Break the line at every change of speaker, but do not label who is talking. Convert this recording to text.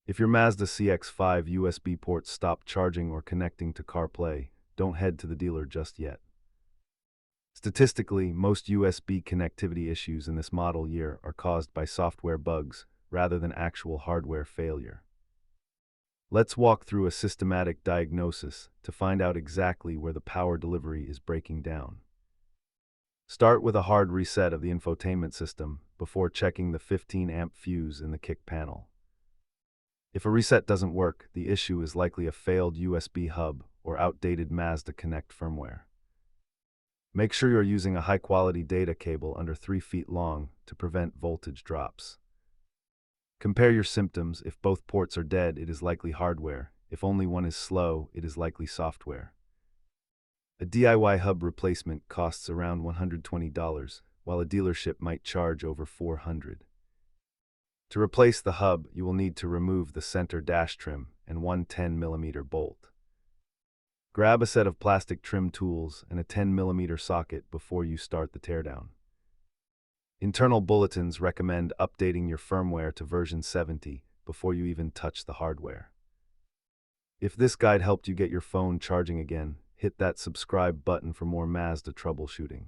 If your Mazda CX-5 USB ports stop charging or connecting to CarPlay, don't head to the dealer just yet. Statistically, most USB connectivity issues in this model year are caused by software bugs rather than actual hardware failure. Let's walk through a systematic diagnosis to find out exactly where the power delivery is breaking down. Start with a hard reset of the infotainment system before checking the 15-amp fuse in the kick panel. If a reset doesn't work, the issue is likely a failed USB hub or outdated Mazda Connect firmware. Make sure you're using a high-quality data cable under 3 feet long to prevent voltage drops. Compare your symptoms. If both ports are dead, it is likely hardware. If only one is slow, it is likely software. A DIY hub replacement costs around $120, while a dealership might charge over $400. To replace the hub, you will need to remove the center dash trim and one 10mm bolt. Grab a set of plastic trim tools and a 10mm socket before you start the teardown. Internal bulletins recommend updating your firmware to version 70 before you even touch the hardware. If this guide helped you get your phone charging again, hit that subscribe button for more Mazda troubleshooting.